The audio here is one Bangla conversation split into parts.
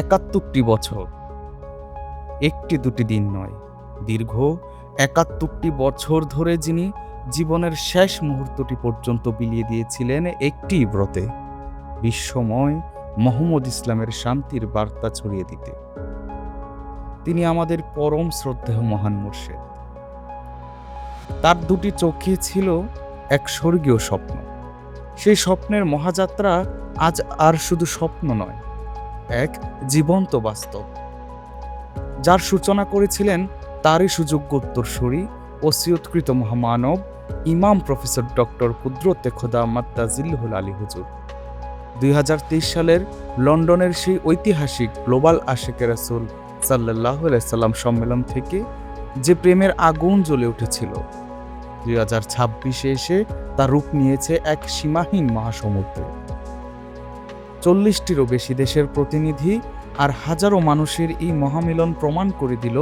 ৭১টি বছর, একটি দুটি দিন নয়, দীর্ঘ ৭১টি বছর ধরে যিনি জীবনের শেষ মুহূর্তটি পর্যন্ত বিলিয়ে দিয়েছিলেন একটি ব্রতে, বিশ্বময় মোহাম্মদ ইসলামের শান্তির বার্তা ছড়িয়ে দিতে। তিনি আমাদের পরম শ্রদ্ধেয় মহান মুর্শিদ। তার দুটি চোখে ছিল এক স্বর্গীয় স্বপ্ন। সেই স্বপ্নের মহাযাত্রা আজ আর শুধু স্বপ্ন নয়, এক জীবন্ত বাস্তব, যার সূচনা করেছিলেন তারই সুযোগ্য উত্তরসূরি ওসিয়তকৃত মহামানব ইমাম প্রফেসর ডক্টর কুদরতে খোদা মাত্তাজিল্লুহুল আলী হুজুর। ২০২৩ সালের লন্ডনের সেই ঐতিহাসিক গ্লোবাল আশিকে রাসূল সাল্লাল্লাহু আলাইহি সাল্লাম সম্মেলন থেকে যে প্রেমের আগুন জ্বলে উঠেছিল, ২০২৬-এ এসে তার রূপ নিয়েছে এক সীমাহীন মহাসমুদ্রে। ৪০টিরও বেশি দেশের প্রতিনিধি আর হাজারো মানুষের এই মহামিলন প্রমাণ করে দিল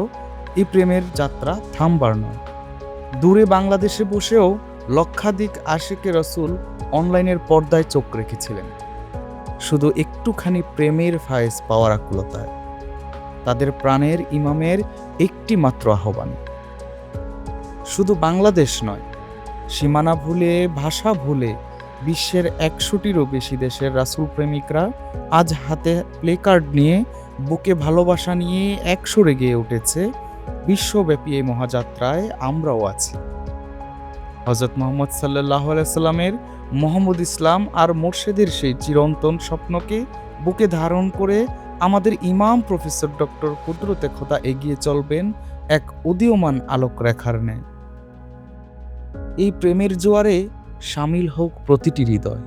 এই প্রেমের যাত্রা থামবার নয়। দূরে বাংলাদেশে বসেও লক্ষাধিক আশিকে রাসূল অনলাইনের পর্দায় চোখ রেখেছিলেন শুধু একটুখানি প্রেমের ফায়েজ পাওয়ার আকুলতায়। তাদের প্রাণের ইমামের একটি মাত্র আহ্বান, শুধু বাংলাদেশ নয়, সীমানা ভুলে, ভাষা ভুলে বিশ্বের ১০০টিরও বেশি দেশের রাসূল প্রেমিকরা আজ হাতে প্লেকার্ড নিয়ে, বুকে ভালোবাসা নিয়ে একসুরে গেয়ে উঠেছে, বিশ্বব্যাপী এই মহাযাত্রায় আমরাও আছি। হযরত মুহাম্মদ সাল্লাল্লাহু আলাইহি সাল্লামের মোহাম্মদ ইসলাম আর মুর্শিদের সেই চিরন্তন স্বপ্নকে বুকে ধারণ করে আমাদের ইমাম প্রফেসর ডক্টর কুদরতে খোদা এগিয়ে চলবেন এক উদীয়মান আলোকরেখার ন্যায়। এই প্রেমের জোয়ারে শামিল হোক প্রতিটি হৃদয়।